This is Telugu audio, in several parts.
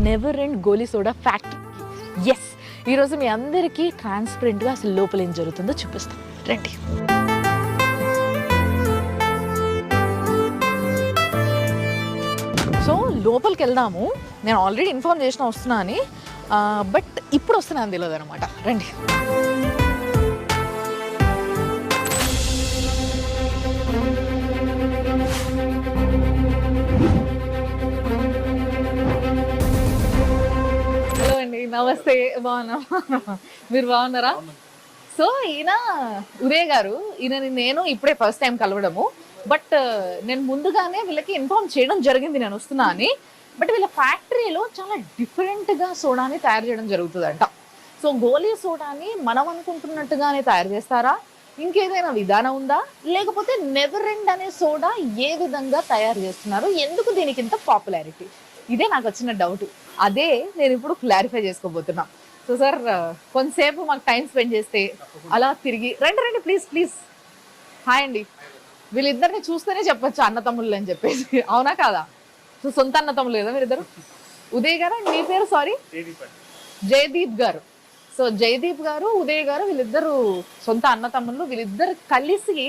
నెవర్ ఎండ్ గోలీ సోడా ఫ్యాక్టరీ. ఎస్, ఈరోజు మీ అందరికీ ట్రాన్స్పరెంట్గా అసలు లోపల ఏం జరుగుతుందో చూపిస్తాం, రండి. సో లోపలికి వెళ్దాము. నేను ఆల్రెడీ ఇన్ఫార్మ్ చేసిన వస్తున్నా అని, బట్ ఇప్పుడు వస్తున్నాను తెలియదు అనమాట. రండి. హలో అండి, నమస్తే. బాగున్నా? మీరు బాగున్నారా? సో ఈయన ఉదయ్ గారు, ఈయనని నేను ఇప్పుడే ఫస్ట్ టైం కలవడము. బట్ నేను ముందుగానే వీళ్ళకి ఇన్ఫార్మ్ చేయడం జరిగింది నేను వస్తున్నా అని. బట్ వీళ్ళ ఫ్యాక్టరీలో చాలా డిఫరెంట్గా సోడాని తయారు చేయడం జరుగుతుందంట. సో గోలీ సోడాని మనం అనుకుంటున్నట్టుగానే తయారు చేస్తారా, ఇంకేదైనా విధానం ఉందా, లేకపోతే నెవర్ ఎండ్ అనే సోడా ఏ విధంగా తయారు చేస్తున్నారు, ఎందుకు దీనికి ఇంత పాపులారిటీ, ఇదే నాకు వచ్చిన డౌట్. అదే నేను ఇప్పుడు క్లారిఫై చేసుకోబోతున్నా. సో సార్, కొంతసేపు మాకు టైం స్పెండ్ చేస్తే అలా తిరిగి రండి. రండి ప్లీజ్ ప్లీజ్. హాయ్ అండి. వీళ్ళిద్దరిని చూస్తేనే చెప్పొచ్చు అన్న తమ్ముళ్ళు అని చెప్పేసి, అవునా కాదా? సో సొంత అన్న తమ్ముళ్ళు కదా మీరిద్దరు? ఉదయ్ గారు, మీ పేరు? సారీ, జయదీప్ గారు. సో జయదీప్ గారు, ఉదయ్ గారు, వీళ్ళిద్దరు సొంత అన్న తమ్ముళ్ళు. వీళ్ళిద్దరు కలిసి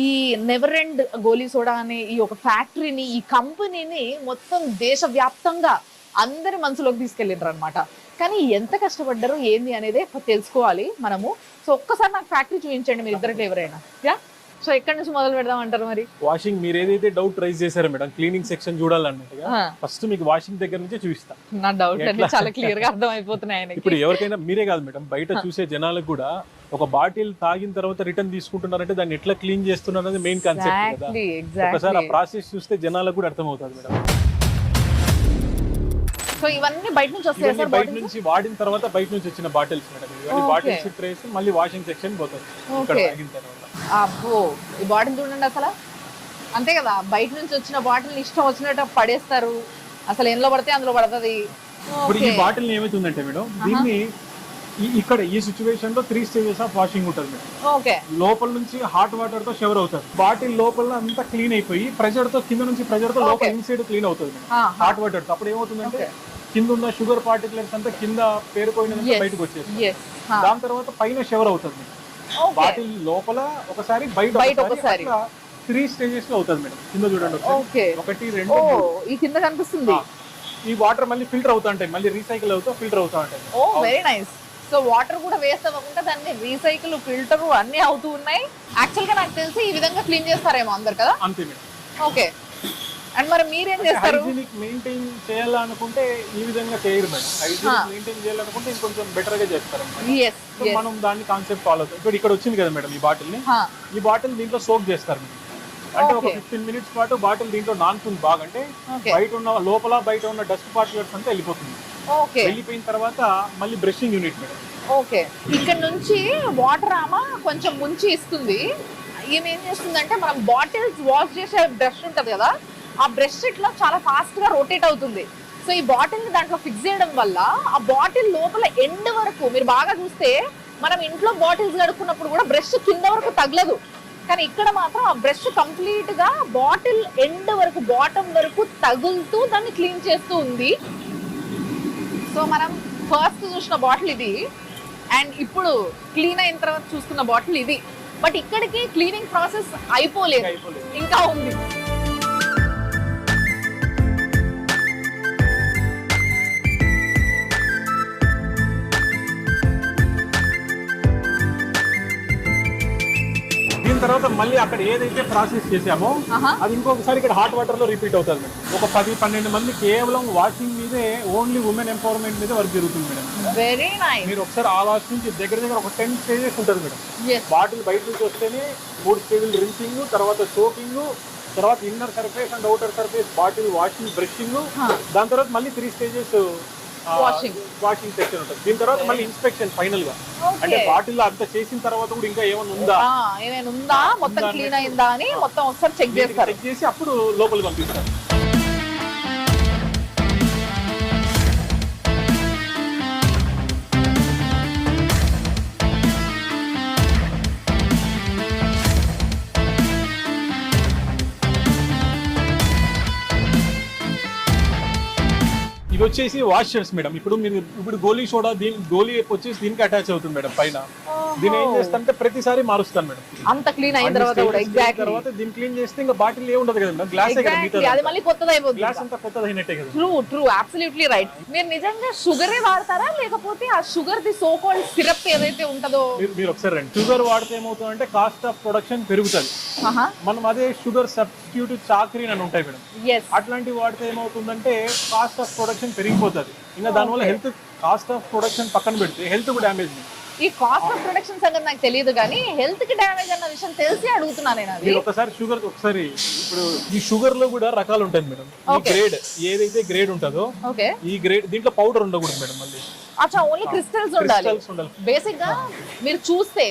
ఈ నెవర్ ఎండ్ గోలీ సోడా అనే ఈ ఒక ఫ్యాక్టరీని, ఈ కంపెనీని మొత్తం దేశవ్యాప్తంగా అందరి మనసులోకి తీసుకెళ్ళిండ్రు అనమాట. కానీ ఎంత కష్టపడ్డారు ఏంది అనేది తెలుసుకోవాలి మనము. సో ఒక్కసారి నాకు ఫ్యాక్టరీ చూపించండి మీరు ఇద్దరిలో ఎవరైనా. యా, సో ఎక్కడి నుంచి మొదలు పెడదాం అంటారు? మరి వాషింగ్ మీరు ఏదైతే డౌట్ రైజ్ చేశారో మేడం, క్లీనింగ్ సెక్షన్ చూడాలన్నట్టుగా ఫస్ట్ మీకు వాషింగ్ దగ్గర నుంచే చూపిస్తా. నా డౌట్ అన్ని చాలా క్లియర్ గా అర్థం అయిపోతున్నాయి. ఇప్పుడు ఎవరికైనా మీరే కాదు మేడం, బయట చూసే జనాలకు కూడా ఒక బాటిల్ తాగిన తర్వాత రిటర్న్ తీసుకుంటున్నారంటే దాన్ని ఎట్లా క్లీన్ చేస్తున్నారు అనేది మెయిన్ కాన్సెప్ట్ కదా. ఒకసారి ఆ ప్రాసెస్ చూస్తే జనాలకు కూడా అర్థం అవుతుంది మేడం. సో ఇవన్నీ బయట నుంచి వస్తాయి సార్? బయట నుంచి వాడిన తర్వాత బయట నుంచి వచ్చిన బాటిల్స్ మేడం. ఇవన్నీ బాటిల్స్ ట్రేస్ మళ్ళీ వాషింగ్ సెక్షన్ పోతుంది ఇక్కడ తాగిన తర్వాత. అబ్బో, ఈ బాటిల్ చూడండి అసలు. అంతే కదా, బయట నుంచి వచ్చిన బాటిల్ ఇష్టం వచ్చినట్టు పడేస్తారు, అసలు ఎందులో పడితే అందులో పడుతుంది. ఇప్పుడు ఈ బాటిల్ ఏమైతుందంటే మేడం, దీన్ని ఇక్కడ ఈ సిచ్యువేషన్ లో 3 స్టేజెస్ ఆఫ్ వాషింగ్ ఉంటుంది మేడం. ఓకే, లోపల నుంచి హాట్ వాటర్ తో షవర్ అవుతుంది. బాటిల్ లోపల అంతా క్లీన్ అయిపోయి ప్రెషర్ తో కింద నుంచి ప్రెషర్ తో లోపల ఇన్సైడ్ క్లీన్ అవుతుంది మేడం హాట్ వాటర్ తో. అప్పుడు ఏమవుతుందంటే కింద ఉన్న షుగర్ పార్టికల్స్ అంతా కింద పేరుకోయినంత బయటకు వచ్చేస్తుంది. దాని తర్వాత పైన షవర్ అవుతుంది. బాటిల్ లోపల ఒకసారి బయట ఒకసారి 3 స్టేజెస్ లో అవుతుంది మేడం. కింద చూడండి, 1 2 ఈ కింద కనిపిస్తుంది. ఈ వాటర్ మళ్ళీ ఫిల్టర్ అవుతా ఉంటాయి, మళ్ళీ రీసైకిల్ అవుతూ ఫిల్టర్ అవుతా ఉంటాయి. ఓ వెరీ నైస్. సో వాటర్ కూడా వేస్ట్ అవ్వకుండా దాన్ని రీసైకిల్, ఫిల్టర్ అన్ని అవుతూ ఉన్నాయి. యాక్చువల్ గా నాకు తెలిసి ఈ విధంగా క్లీన్ చేస్తారేమో అందరు కదా? అంతే మేడం. ఓకే, అండ్ మరి మీరేం చేస్తారు? హైజీనిక్ మెయింటైన్ చేయాలనుకుంటే ఈ విధంగా చేయరు మేడం. హైజీనిక్ మెయింటైన్ చేయాలనుకుంటే ఇంకొంచెం బెటర్ గా చేస్తారు. మనం దాన్ని కాన్సెప్ట్ ఫాలో అవుతాం. ఇప్పుడు ఇక్కడ వచ్చింది కదా మేడం ఈ బాటిల్ ని, ఈ బాటిల్ దీంట్లో సోక్ చేస్తారు మేడం. అంటే ఒక 15 మినిట్స్ పాటు బాటిల్ దీంట్లో నానుతుంది బాగా. అంటే బయట ఉన్న లోపల బయట ఉన్న డస్ట్ పార్టికల్స్ అంతా వెళ్ళిపోతుంది. వెళ్ళిపోయిన తర్వాత మళ్ళీ బ్రషింగ్ యూనిట్ మేడం. ఓకే, ఇక్కడ నుంచి వాటర్ ఆమె కొంచెం ముంచి ఇస్తుంది. ఈమె ఏం చేస్తుందంటే, మనం బాటిల్స్ వాష్ చేసే బ్రష్ ఉంటది కదా, ఆ బ్రష్ ఇట్లా చాలా ఫాస్ట్ గా రొటేట్ అవుతుంది. సో ఈ బాటిల్ ని దాంట్లో ఫిక్స్ చేయడం వల్ల ఆ బాటిల్ లోపల ఎండ్ వరకు, మీరు బాగా చూస్తే మనం ఇంట్లో బాటిల్స్ కడుక్కున్నప్పుడు కూడా బ్రష్ కింద వరకు తగలదు, కానీ ఇక్కడ మాత్రం ఆ బ్రష్ కంప్లీట్ గా బాటిల్ ఎండ్ వరకు, బాటమ్ వరకు తగులుతూ దాన్ని క్లీన్ చేస్తూ ఉంది. సో మనం ఫస్ట్ చూసిన బాటిల్ ఇది, అండ్ ఇప్పుడు క్లీన్ అయిన తర్వాత చూసుకున్న బాటిల్ ఇది. బట్ ఇక్కడికి క్లీనింగ్ ప్రాసెస్ అయిపోలేదు, ఇంకా ఉంది. దీని తర్వాత మళ్ళీ అక్కడ ఏదైతే ప్రాసెస్ చేసామో అది ఇంకొకసారి ఇక్కడ హాట్ వాటర్ లో రిపీట్ అవుతుంది మేడం. ఒక 10-12 మంది కేవలం వాషింగ్ మీదే, ఓన్లీ ఉమెన్ ఎంపవర్మెంట్ మీద వర్క్ జరుగుతుంది మేడం. Very nice. మీరు ఒకసారి ఆ వాష్ నుంచి దగ్గర ఒక 10 స్టేజెస్ ఉంటుంది మేడం. బాటిల్ బయట నుంచి వస్తేనే 3 స్టేజ్లు రిన్సింగ్, తర్వాత సోకింగ్, తర్వాత inner surface and outer surface bottle washing, brushing, దాని తర్వాత మళ్ళీ 3 స్టేజెస్ వాషింగ్ సెక్షన్ ఉంటుంది. దీని తర్వాత మళ్ళీ ఇన్స్పెక్షన్ ఫైనల్ గా. అంటే బాటిల్ అంతా చేసిన తర్వాత కూడా ఇంకా ఏమైనా ఉందా, మొత్తం క్లీన్ అయిందా అని మొత్తం ఒకసారి చెక్ చేసి అప్పుడు లోపలికి పంపిస్తారు. ఈ ఇది వచ్చేసి వాషర్స్ మేడం. ఇప్పుడు గోలీ సోడా గోలీ వచ్చేసి దీనికి అటాచ్ అవుతుంది మేడం పైన. దీని ఏం చేస్తానంటే ప్రతిసారి మారుస్తాను మేడం. అంత క్లీన్ అయిన తర్వాత కూడా ఎగ్జాక్ట్లీ తర్వాత దీన్ని క్లీన్ చేస్తే ఇంకా బాటిల్ ఏ ఉండదు కదా మేడం, గ్లాస్ అది మళ్ళీ కొత్తది అయిపోతుంది. గ్లాస్ అంతా కొత్తది అయినట్టే కదా. True absolutely right. మీరు నిజంగా షుగరే వాడతారా లేకపోతే ఆ sugar the so called syrup ఏదైతే ఉంటదో? మీరు ఒకసారి రండి. షుగర్ వాడితే ఏమవుతుందంటే కాస్ట్ ఆఫ్ ప్రొడక్షన్ పెరుగుతుంది. మనం అదే షుగర్ సబ్స్టిట్యూట్ చాక్రీన్ అని ఉంటాయి మేడం, అట్లాంటివి వాడితే ఏమవుతుందంటే కాస్ట్ ఆఫ్ ప్రొడక్షన్ పెరిగిపోతుంది. ఇంకా దానివల్ల హెల్త్, కాస్ట్ ఆఫ్ ప్రొడక్షన్ పక్కన పెడితే హెల్త్ కు డ్యామేజ్. ఈ కాస్ట్ ఆఫ్ ప్రొడక్షన్ సంగతి నాకు తెలియదు కానీ హెల్త్ కి డ్యామేజ్ అన్న విషయం తెలిసి అడుగుతున్నాను నేను. అది ఒకసారి షుగర్ ఇప్పుడు ఈ షుగర్ లో కూడా రకాలు ఉంటాయి మేడం. ఈ గ్రేడ్ ఏదైతే గ్రేడ్ ఉంటుందో ఈ గ్రేడ్ దీంట్లో పౌడర్ ఉండకూడదు మేడం. మళ్ళీ అచ్చా, ఓన్లీ క్రిస్టల్స్ ఉండాలి. బేసిక్ గా మీరు చూస్తే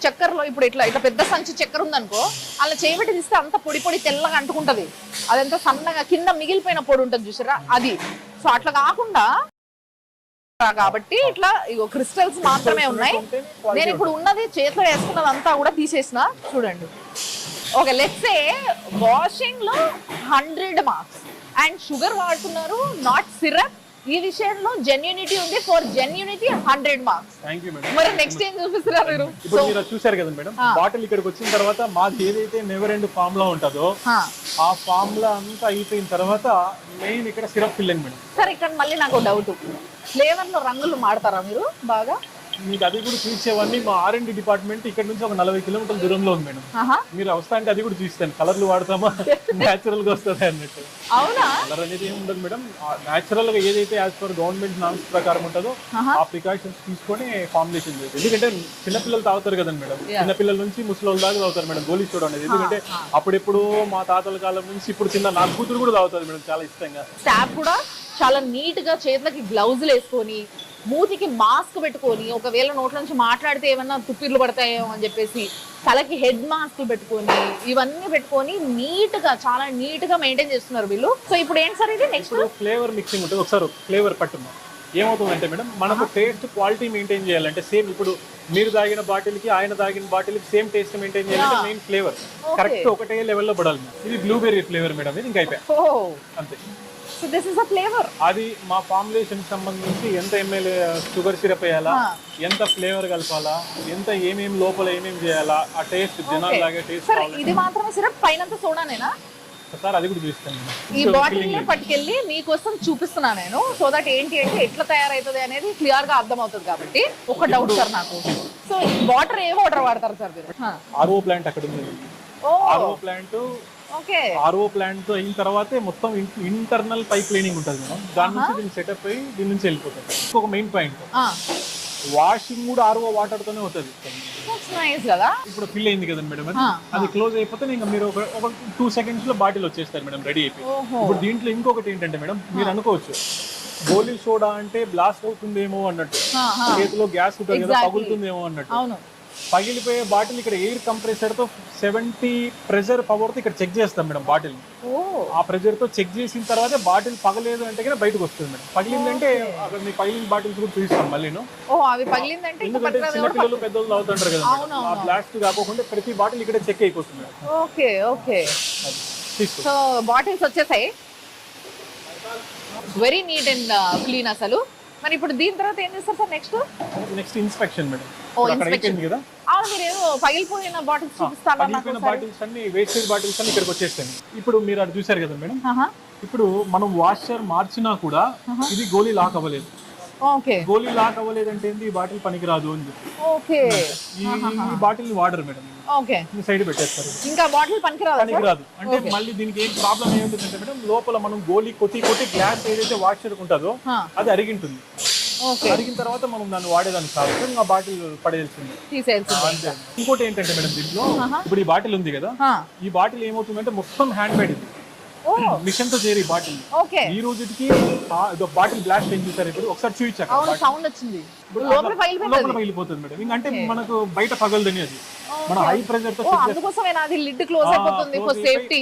చక్కెరలో ఇప్పుడు ఇట్లా పెద్ద సంచి చక్కెర ఉందనుకో, అలా చేయబెట్టి తీస్తే అంత పొడి పొడి తెల్లగా అంటుకుంటది. అదంతా సన్నగా కింద మిగిలిపోయిన పొడి ఉంటుంది చూసారా, అది. సో అట్లా కాకుండా కాబట్టి ఇట్లా క్రిస్టల్స్ మాత్రమే ఉన్నాయి. నేను ఇప్పుడు ఉన్నది చేతిలో వేసుకున్నది అంతా కూడా తీసేసిన చూడండి. ఓకే, లెట్స్ సే వాషింగ్ లో 100 మార్క్స్ అండ్ షుగర్ వాడుతున్నారు, నాట్ సిరప్. ఈ విషయంలో జెన్యూనిటీ ఉంది. For genuinity 100 marks. మరి నెక్స్ట్ ఏం చూపిస్తున్నారు మీరు? ఇప్పుడు మీరు చూసారు కదా మేడం, బాటిల్ ఇక్కడికి వచ్చిన తర్వాత మాది ఏదైతే నెవర్ ఎండ్ ఫార్ములా ఉంటుందో ఆ ఫార్ములా అంతా అయిపోయిన తర్వాత మెయిన్ ఇక్కడ సిరప్ ఫిల్లింగ్ మేడం. సరే, ఇక్కడ మళ్ళీ నాకు డౌట్, ఫ్లేవర్ లో రంగులు మాడతారా మీరు బాగా? మీకు అది కూడా చూసేవన్నీ మా R&D డిపార్ట్మెంట్ ఇక్కడ నుంచి ఒక 40 కిలోమీటర్ల దూరంలో ఉంది మేడం. మీరు వస్తా అంటే అది కూడా చూస్తాను. కలర్లు వాడతామా న్యాచురల్ గా వస్తుంది అన్నట్టు. అవునా? కలర్ అనేది ఏమి ఉండదు మేడం. న్యాచురల్ గా ఏదైతే యాజ్ పర్ గవర్నమెంట్ నామ్స్ ప్రకారం ఉంటుందో ఆ ప్రికాషన్స్ తీసుకొని ఫార్ములేషన్ చేస్తారు. ఎందుకంటే చిన్నపిల్లలు తాగుతారు కదండి మేడం, చిన్నపిల్లల నుంచి ముసలి దాకా తాగుతారు మేడం గోలీ సోడా అనేది. ఎందుకంటే అప్పుడెప్పుడు మా తాతల కాలం నుంచి ఇప్పుడు చిన్న నా కూతురు కూడా తాగుతుంది మేడం చాలా ఇష్టంగా. స్టాఫ్ కూడా చాలా నీట్ గా చేతులకి గ్లౌజులు వేసుకొని మూతికి మాస్క్ పెట్టుకొని, ఒకవేళ నోట్ల నుంచి మాట్లాడితే ఏమన్నా తుప్పిర్లు పడతాయేమో అని చెప్పేసి తలకి హెడ్ మాస్క్ పెట్టుకొని ఇవన్నీ పెట్టుకొని నీట్ గా, చాలా నీట్ గా మెయింటైన్ చేస్తున్నారు వీళ్ళు. సో ఇప్పుడు ఏంటి సార్ ఇది నెక్స్ట్? ఫ్లేవర్ మిక్సింగ్ ఉంటుంది. ఒకసారి ఫ్లేవర్ పట్టున్నాం ఏమవుతుందంటే మేడం, మనకు టేస్ట్ క్వాలిటీ మెయింటైన్ చేయాలంటే సేమ్ ఇప్పుడు మీరు తాగిన బాటిల్ కి ఆయన తాగిన బాటిల్ కి సేమ్ టేస్ట్ మెయింటైన్ చేయాలంటే మెయిన్ ఫ్లేవర్ కరెక్ట్ ఒకటే లెవెల్లో పడాలి. ఇది బ్లూబెర్రీ ఫ్లేవర్ మేడం, ఇది ఇంకా అయిపోయి అంతే. So this is a flavour. అది మా ఫార్ములేషన్ సంబంధించి ఎంత ml షుగర్ సిరప్ వేయాలా, ఎంత ఫ్లేవర్ కలపాలా, ఎంత ఏమేమి లోపల ఏమేమి చేయాలా, ఆ టేస్ట్ జనాలు లాగే టేస్ట్. ఇది మాత్రమే సిరప్, పైనంత సోడానేనా సార్? అది కూడా చూస్తాను. ఈ బాటిల్ ని పట్టుకెళ్ళి మీకోసం చూపిస్తున్నా నేను, సో దట్ ఏంటి అంటే ఎట్లా తయారైతుంది అనేది క్లియర్ గా అర్థం అవుతుంది. కాబట్టి ఒక డౌట్ సార్ నాకు, సో వాటర్ ఏ వాటర్ వాడతారు సార్ మీరు? RO ప్లాంట్ అక్కడ ఉంది. RO ప్లాంట్ RO ప్లాంట్ తో అయిన తర్వాతే మొత్తం ఇంటర్నల్ పైప్ క్లీనింగ్ ఉంటుంది మేడం. దాని నుంచి దీన్ని సెటప్ అయ్యి దీని నుంచి వెళ్ళిపోతుంది. ఒక మెయిన్ పాయింట్, వాషింగ్ కూడా RO వాటర్ తోనే అవుతుంది. ఇప్పుడు ఫిల్ అయింది కదా మేడం, అది క్లోజ్ అయిపోతే ఇంకా మీరు ఒక 2 సెకండ్స్ లో బాటిల్ వచ్చేస్తారు మేడం, రెడీ అయిపోయి. ఇప్పుడు దీంట్లో ఇంకొకటి ఏంటంటే మేడం, మీరు అనుకోవచ్చు గోలీ సోడా అంటే బ్లాస్ట్ అవుతుందేమో అన్నట్టు, చేతిలో గ్యాస్ ఉంటుంది కదా పగులుతుందేమో అన్నట్టు. పగిలిపోయే బాటిల్ ఇక్కడ ఎయిర్ కంప్రెసర్ తో 70 ప్రెషర్ పవర్ తో ఇక్కడ చెక్ చేస్తాం మేడం బాటిల్. ఆ ప్రెషర్ తో చెక్ చేసిన తర్వాత బాటిల్ పగలేదు అంటే కనుక బయటకు వస్తుంది మేడం. పగిలిందంటే అక్కడ మీ పగిలిన బాటిల్స్ కూడా చూపిస్తాం మళ్ళీ. ఎందుకంటే చిన్నపిల్లలు పెద్దలు తాగుతుంటారు కదా, ఆ బ్లాస్ట్ కాకుండా ప్రతి బాటిల్ ఇక్కడ చెక్ అయిపోతుంది. ఓకే ఓకే, సో బాటిల్స్ వచ్చేసాయి, వెరీ నీట్ అండ్ క్లీన్ అసలు. మరి ఇప్పుడు దీని తర్వాత ఏం చేస్తారు సార్? Next inspection madam. కదా మీరు పగిలిపోయిన బాటిల్స్ చూపిస్తాను. పగిలిపోయిన బాటిల్స్ అన్ని, వేస్టేజ్ బాటిల్స్ అన్ని ఇక్కడికి వచ్చేస్తాయి. ఇప్పుడు మీరు అది చూసారు కదా మేడం, ఇప్పుడు మనం వాషర్ మార్చినా కూడా ఇది గోలీ లాక్ అవ్వలేదు. గోలీ లాక్ అవ్వలేదు అంటే ఈ బాటిల్ పనికిరాదు అని చెప్పి ఈ బాటిల్ వాడరు మేడం, సైడ్ పెట్టేస్తారు. ఇంకా బాటిల్ పనికిరాదు అంటే మళ్ళీ దీనికి ఏం ప్రాబ్లం ఏముంటుందంటే మేడం, లోపల మనం గోలీ కొట్టి గ్లాస్ ఏదైతే వాషర్ ఉంటుందో అది అరిగింటుంది. అరిగిన తర్వాత మనం దాన్ని వాడేదానికి కాదు, ఆ బాటిల్ పడేయాల్సింది. ఇంకోటి ఏంటంటే మేడం, దీంట్లో ఇప్పుడు ఈ బాటిల్ ఉంది కదా, ఈ బాటిల్ ఏమవుతుందంటే మొత్తం హ్యాండ్ మేడ్, ఇది మిషన్ తో చేరి బాటిల్. ఈ రోజుకి బాటిల్ బ్లాస్ట్ ఏం చూసారు ఇప్పుడు ఒకసారి చూపించాక లోపల పగిలిపోతుంది మేడం. అంటే మనకు బయట పగలదని అది మన హై ప్రెషర్ తో అందుకోసమే నాది లిడ్ క్లోజ్ అయిపోతుంది ఫర్ సేఫ్టీ.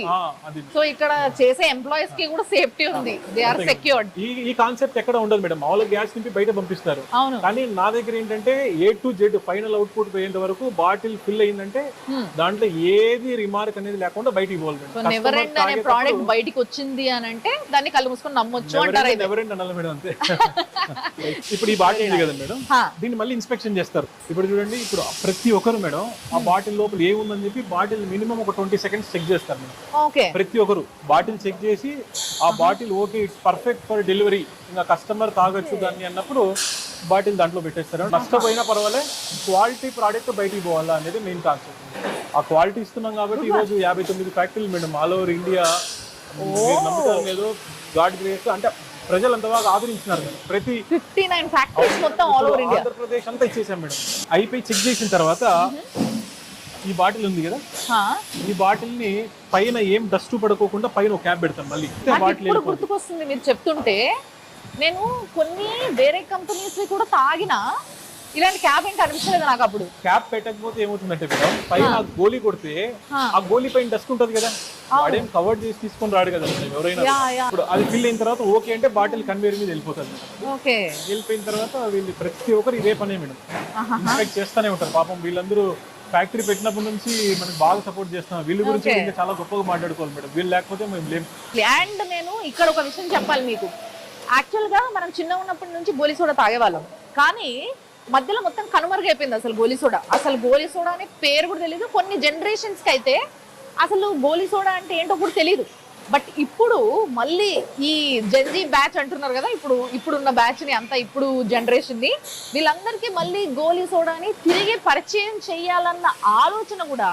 అది సో ఇక్కడ చేసే ఎంప్లాయీస్ కి కూడా సేఫ్టీ ఉంది, దే ఆర్ సెక్యూర్డ్. ఈ కాన్సెప్ట్ ఎక్కడ ఉండదు మేడం, మామూలుగా గ్యాస్ నింపి బయట పంపిస్తారు. అవును, కానీ నా దగ్గర ఏంటంటే A to Z final output పోయేంత వరకు బాటిల్ ఫిల్ అయిందంటే దాంట్లో ఏది రిమార్క్ అనేది లేకుండా బయటికి పోవాలి. నెవర్ ఎండ్ అనే ప్రోడక్ట్ బయటికి వచ్చింది అని అంటే దాన్ని కళ్ళు మూసుకొని నమ్మొచ్చు అంటారు. నెవర్ ఎండ్ అనాలి మేడం, అంతే. ఇప్పుడు ఈ బాటిల్ ఉంది కదా మేడం, దీన్ని మళ్ళీ ఇన్స్పెక్షన్ చేస్తారు. ఇప్పుడు చూడండి, ఇప్పుడు ప్రతి ఒక్కరు మేడం ఆ బాటిల్ లోపల ఏముందని చెప్పి బాటిల్ మినిమం ఒక 20 seconds చెక్ చేస్తారు మేడం. ఓకే, ప్రతి ఒక్కరు బాటిల్ చెక్ చేసి ఆ bottle okay it's perfect for delivery, ఇంకా కస్టమర్ తాగొచ్చు దాన్ని అన్నప్పుడు బాటిల్ దాంట్లో పెట్టేస్తారు. నష్టపోయినా పర్వాలే, క్వాలిటీ ప్రోడక్ట్ బయటికి పోవాలా అనేది మెయిన్ కాన్సెప్ట్. ఆ క్వాలిటీ ఇస్తున్నాం కాబట్టి ఈరోజు 59 ఫ్యాక్టరీలు మేడం ఆల్ ఓవర్ ఇండియా. నమ్మకం లేదు, గాడ్ గ్రేస్, అంటే ప్రజలు అంత బాగా ఆదరించినారు మేడం. ప్రతి 59 ఫ్యాక్టరీస్ మొత్తం ఆల్ ఓవర్ ఇండియా, ఆంధ్రప్రదేశ్ అంతా ఇచ్చేసాం మేడం. అయిపోయి చెక్ చేసిన తర్వాత ఈ బాటిల్ ఉంది కదా, ఈ బాటిల్ ని పైన ఏం డస్ట్ పడుకోకుండా పైన ఒక క్యాప్ పెడతాం. మళ్ళీ బాటిల్ ఇప్పుడు గుర్తుకొస్తుంది మీరు చెప్తుంటే, నేను కొన్ని వేరే కంపెనీస్ కూడా తాగినా ఇలాంటి క్యాప్ ఏం కనిపించలేదు నాకు. అప్పుడు క్యాప్ పెట్టకపోతే ఏమవుతుందంటే మేడం, పైన గోలీ కొడితే ఆ గోలీ పైన డస్ట్ ఉంటది కదా, వాడేం కవర్ చేసి తీసుకొని రాడు కదా మేడం ఎవరైనా. ఇప్పుడు అది ఫిల్ అయిన తర్వాత ఓకే అంటే బాటిల్ కన్వేర్ మీద వెళ్ళిపోతుంది. ఓకే, వెళ్ళిపోయిన తర్వాత వీళ్ళు ప్రతి ఒక్కరు ఇదే పనే మేడం, ఇన్స్పెక్ట్ చేస్తూనే ఉంటారు. పాపం వీళ్ళందరూ ఫ్యాక్టరీ పెట్టినప్పటి నుంచి మనకి బాగా సపోర్ట్ చేస్తున్నాం. వీళ్ళ గురించి ఇంకా చాలా గొప్పగా మాట్లాడుకోవాలి మేడం, వీళ్ళు లేకపోతే మేము లేము. అండ్ నేను ఇక్కడ ఒక విషయం చెప్పాలి మీకు. యాక్చువల్ గా మనం చిన్న ఉన్నప్పటి నుంచి గోలీ సోడా తాగేవాళ్ళం, కానీ మధ్యలో మొత్తం కనుమరుగైపోయింది అసలు గోలీ సోడా. అసలు గోలీ సోడా అనే పేరు కూడా తెలియదు. కొన్ని జనరేషన్స్ కి అయితే అసలు గోలీ సోడా అంటే ఏంటో కూడా తెలియదు. బట్ ఇప్పుడు మళ్ళీ ఈ జెన్జీ బ్యాచ్ అంటున్నారు కదా, ఇప్పుడున్న బ్యాచ్ ని అంతా, ఇప్పుడు జనరేషన్ ని, వీళ్ళందరికీ మళ్ళీ గోలీ సోడాని తిరిగి పరిచయం చేయాలన్న ఆలోచన కూడా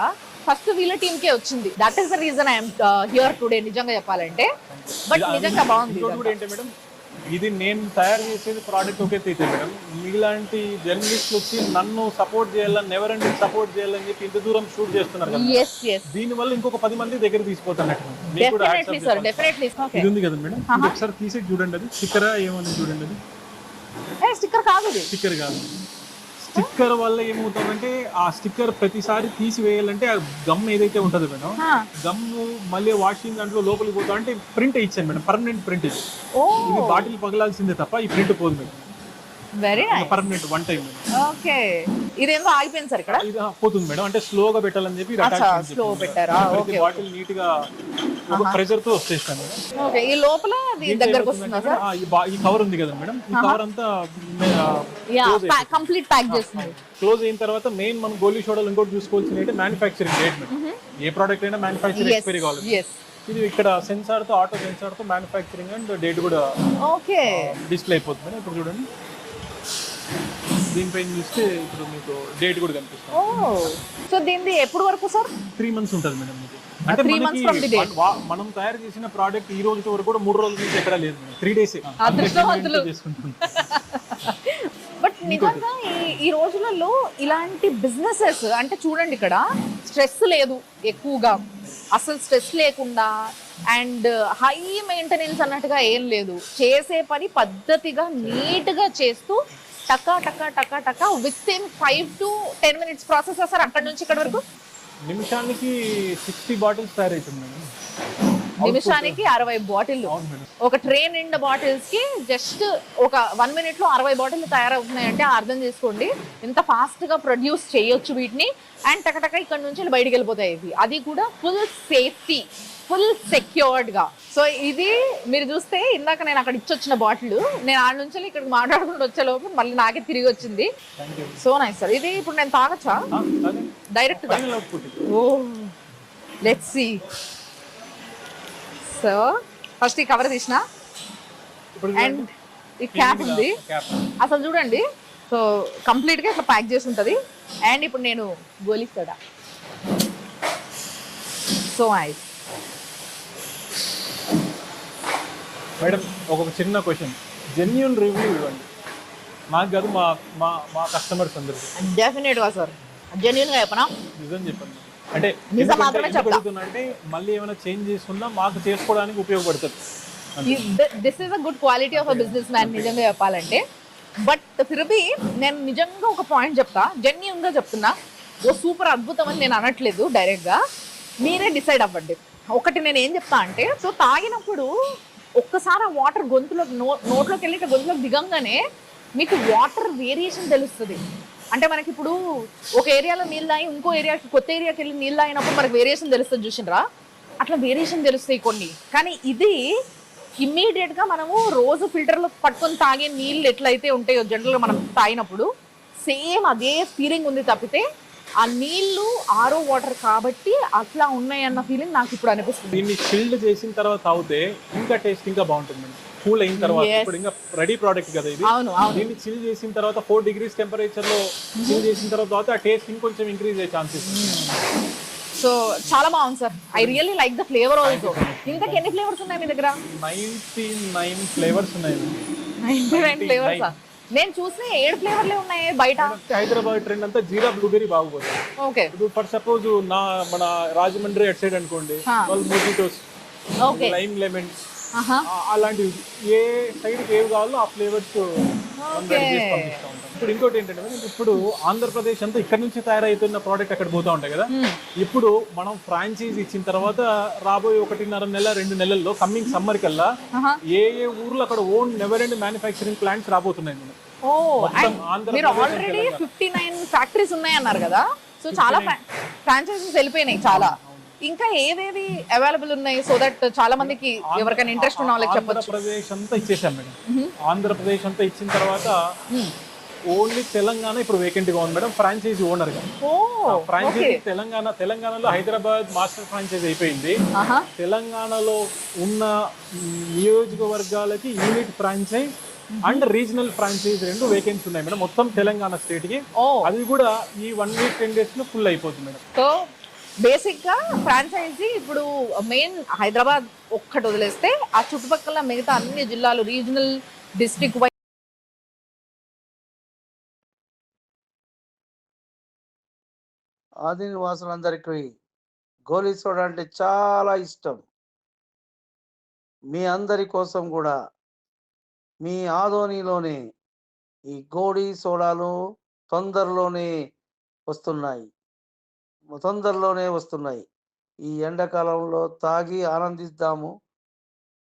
ఫస్ట్ వీళ్ళ టీమ్ కే వచ్చింది. That is the reason I'm here today, నిజంగా చెప్పాలంటే. బట్ నిజంగా బాగుంది. ఇది నేను తయారు చేసేది ప్రోడక్ట్ ఒకే అయితే మేడం, మీలాంటి జర్నలిస్టులు వచ్చి నన్ను సపోర్ట్ చేయాలని, ఎవరండి సపోర్ట్ చేయాలని చెప్పి ఇంత దూరం షూట్ చేస్తున్నారు కదా, దీని వల్ల ఇంకొక 10 మంది దగ్గర తీసుకుపోతున్నట్టు. ఇది ఉంది కదా మేడం, ఇది ఒకసారి తీసి చూడండి, అది స్టిక్కర్ ఏమని చూడండి. అది స్టిక్కర్ కాదు, స్టిక్కర్ కాదు. స్టిక్కర్ వల్ల ఏమవుతుందంటే ఆ స్టిక్కర్ ప్రతిసారి తీసివేయాలంటే ఆ గమ్ ఏదైతే ఉంటుందో మేడం, గమ్ మళ్ళీ వాషింగ్ దాంట్లో లోపలికి పోతా అంటే ప్రింట్ ఇచ్చాను మేడం, పర్మనెంట్ ప్రింట్. ఇది బాటిల్ పగలాల్సిందే తప్ప ఈ ప్రింట్ పోదు madam. Very nice, permanent one time. Okay, ఇదేందో ఆగిపోయింది సార్ ఇక్కడ. ఇది పోతుంది మేడం, అంటే స్లోగా పెట్టాలని చెప్పి స్లో పెట్టారా. ఓకే, బాటిల్ నీట్ గా ఒక ప్రెషర్ తో వచ్చేస్తాను. ఓకే, ఈ లోపల దగ్గరకు వస్తుందా సార్? ఈ కవర్ ఉంది కదా మేడం, ఈ కవర్ అంతా కంప్లీట్ ప్యాక్ చేస్తుంది. క్లోజ్ అయిన తర్వాత మెయిన్ మనం గోలీ సోడాలు ఇంకోటి చూసుకోవాల్సింది అంటే మ్యానుఫ్యాక్చరింగ్ డేట్ మేడం. ఏ ప్రోడక్ట్ అయినా మ్యానుఫ్యాక్చరింగ్ ఎక్స్పైరీ కావాలి. ఇది ఇక్కడ సెన్సార్ తో, ఆటో సెన్సార్ తో మ్యానుఫ్యాక్చరింగ్ అండ్ డేట్ కూడా ఓకే డిస్ప్లే అయిపోతుంది మేడం. ఇప్పుడు చూడండి, దీనిపైన చూస్తే ఇప్పుడు మీకు డేట్ కూడా కనిపిస్తుంది. సో దీనిది ఎప్పుడు వరకు సార్? 3 months ఉంటుంది మేడం. మీకు అంటే మనం తయారు చేసిన ప్రోడక్ట్ ఈ రోజు వరకు కూడా 3 రోజుల నుంచి ఎక్కడ లేదు, 3 days చేసుకుంటున్నాం. బట్ నిజంగా ఈ రోజులలో ఇలాంటి బిజినెసెస్ అంటే చూడండి, ఇక్కడ స్ట్రెస్ లేదు ఎక్కువగా, అసలు స్ట్రెస్ లేకుండా అండ్ హై మెయింటెనెన్స్ అన్నట్టుగా ఏం లేదు. చేసే పని పద్ధతిగా నీట్ గా చేస్తూ టకా టకా టకా టకా within 5 to 10 minutes process sir. అక్కడ నుంచి ఇక్కడ వరకు నిమిషానికి 60 బాటిల్స్ తయారవుతుంది. నిమిషానికి 60 బాటిల్. ఒక ట్రైన్ నిండా బాటిల్స్ కి జస్ట్ ఒక 1 minute లో 60 బాటిల్ తయారవుతున్నాయంటే అర్థం చేసుకోండి ఎంత ఫాస్ట్ గా ప్రొడ్యూస్ చేయొచ్చు వీటిని. అండ్ టకటక ఇక్కడ నుంచి బయటికి వెళ్ళిపోతాయి ఇవి, అది కూడా ఫుల్ సేఫ్టీ, ఫుల్ సెక్యూర్డ్ గా. సో ఇది మీరు చూస్తే ఇందాక నేను అక్కడ ఇచ్చొచ్చిన బాటిల్, నేను ఆడ నుంచి ఇక్కడికి మాట్లాడుకుంటూ వచ్చే లోపు మళ్ళీ నాకే తిరిగి వచ్చింది. So nice sir. ఇది ఇప్పుడు నేను తాగచ్చా డైరెక్ట్ గా? ఓ లెట్స్ సీ. సో ఫస్ట్ ఈ కవర్ తీసిన అండ్ ఈ క్యాప్ ఉంది. అసలు చూడండి, సో కంప్లీట్ గా ఇట్లా ప్యాక్ చేసి ఉంటది. అండ్ ఇప్పుడు నేను గోలీ సోడా. So nice madam. ఒక చిన్న క్వశ్చన్, జెన్యూన్ రివ్యూ ఇవ్వండి, నాకు కాదు మా మా మా కస్టమర్స్ అందరికీ. డెఫినెట్ గా సార్, జెన్యూన్ గా చెప్పనా? నిజం చెప్పండి. అంటే నిజం మాత్రమే చెప్తున్నా, అంటే మళ్ళీ ఏమైనా చేంజ్ చేసుకున్నా మాకు చేసుకోవడానికి ఉపయోగపడుతుంది. This is a good quality of a business man నిజంగా చెప్పాలంటే. బట్ ఫిర్ బి నేను నిజంగా ఒక పాయింట్ చెప్తా, జెన్యూన్ గా చెప్తున్నా. ఓ సూపర్ అద్భుతం అని నేను అనట్లేదు డైరెక్ట్ గా, మీరే డిసైడ్ అవ్వండి. ఒకటి నేను ఏం చెప్తా అంటే, సో తాగినప్పుడు ఒక్కసారి ఆ వాటర్ గొంతులోకి నోట్లోకి వెళ్ళి గొంతులోకి దిగంగానే మీకు వాటర్ వేరియేషన్ తెలుస్తుంది. అంటే మనకి ఇప్పుడు ఒక ఏరియాలో నీళ్ళు తాగి ఇంకో ఏరియాకి కొత్త ఏరియాకి వెళ్ళి నీళ్ళు తాగినప్పుడు మనకు వేరియేషన్ తెలుస్తుంది చూసిండ్రా, అట్లా వేరియేషన్ తెలుస్తాయి కొన్ని. కానీ ఇది ఇమ్మీడియట్ గా మనము రోజు ఫిల్టర్లో పట్టుకొని తాగే నీళ్ళు ఎట్లయితే ఉంటాయో జనరల్గా మనం తాగినప్పుడు సేమ్ అదే ఫీలింగ్ ఉంది తప్పితే ఆ నీళ్లు ఆరో వాటర్ కాబట్టి అట్లా ఉన్నాయి అన్న ఫీలింగ్ నాకు ఇప్పుడు అనిపిస్తుంది. దీన్ని చిల్డ్ చేసిన తర్వాత తాగితే ఇంకా టేస్ట్ ఇంకా బాగుంటుంది. కూల్ అయిన తర్వాత ఇప్పుడు ఇంకా రెడీ ప్రోడక్ట్ కదా ఇది. దీన్ని చిల్ చేసిన తర్వాత 4 degrees టెంపరేచర్ లో చిల్ చేసిన తర్వాత ఆ టేస్ట్ ఇంకొంచెం ఇంక్రీజ్ అయ్యే ఛాన్సెస్. సో చాలా బాగుంది sir, I really like the flavour also. ఇంకా ఎన్ని ఫ్లేవర్స్ ఉన్నాయి మీ దగ్గర? 99 ఫ్లేవర్స్ ఉన్నాయి. 99 ఫ్లేవర్స్. నేను చూసిన 7 ఫ్లేవర్లే ఉన్నాయి బయట. హైదరాబాద్ ట్రెండ్ అంతా జీరా బ్లూబెర్రీ బాగుపోతుంది. ఓకే, ఇప్పుడు ఫర్ సపోజ్ మన రాజమండ్రి అట్ సైడ్ అనుకోండి, వాళ్ళు మోజిటోస్, లైమ్ లెమన్, అలాంటివి ఏ సైడ్ ఏవి కావాలో ఆ ఫ్లేవర్స్ పంపిస్తూ ఉంటాం. ఇప్పుడు ఇంకోటి ఏంటంటే, ఇప్పుడు ఆంధ్రప్రదేశ్ అంతా ఇక్కడ నుంచి తయారైతున్న ప్రోడక్ట్ అక్కడ పోతా ఉంటాయి కదా. ఇప్పుడు మనం ఫ్రాంచైజ్ ఇచ్చిన తర్వాత రాబోయే 1.5 నెల 2 నెలల్లో కమింగ్ సమ్మర్ కల్లా ఏ ఊర్లో అక్కడ own never end manufacturing plants రాబోతున్నాయి. మీరు ఆల్రెడీ 59 ఫ్యాక్టరీస్ ఉన్నాయి అన్నారు కదా, సో చాలా ఫ్రాంచైజీస్ వెళ్ళిపోయినాయి చాలా. ఇంకా ఏవేవి అవైలబుల్ ఉన్నాయి సో దట్ చాలా మందికి ఎవరికైనా ఇంట్రెస్ట్ ఉన్న వాళ్ళకి చెప్పొచ్చు. ఆంధ్రప్రదేశ్ అంతా ఇచ్చేసాం మేడం. ఆంధ్రప్రదేశ్ అంతా ఇచ్చిన తర్వాత ఓన్లీ తెలంగాణ ఇప్పుడు వేకెంట్ గా ఉంది మేడం, ఫ్రాంచైజీ ఓనర్ గా. ఫ్రాంచైజీ తెలంగాణలో హైదరాబాద్ మాస్టర్ ఫ్రాంచైజీ అయిపోయింది. తెలంగాణలో ఉన్న నియోజకవర్గాలకి unit franchise and regional franchise 2 vacancy ఉన్నాయి మేడం మొత్తం తెలంగాణ స్టేట్ కి. అది కూడా ఈ 1 week 10 days లో ఫుల్ అయిపోతుంది మేడం. సో బేసిక్ గా ఫ్రాంచైజీ ఇప్పుడు మెయిన్ హైదరాబాద్ ఒక్కటి వదిలేస్తే ఆ చుట్టుపక్కల మిగతా అన్ని జిల్లాలు రీజనల్ డిస్ట్రిక్ట్ వైజ్. ఆది నివాసులందరికీ గోలీ సోడా అంటే చాలా ఇష్టం. మీ అందరి కోసం కూడా మీ ఆదోనిలోనే ఈ గోలీ సోడాలు తొందరలోనే వస్తున్నాయి. ఈ ఎండాకాలంలో తాగి ఆనందిద్దాము.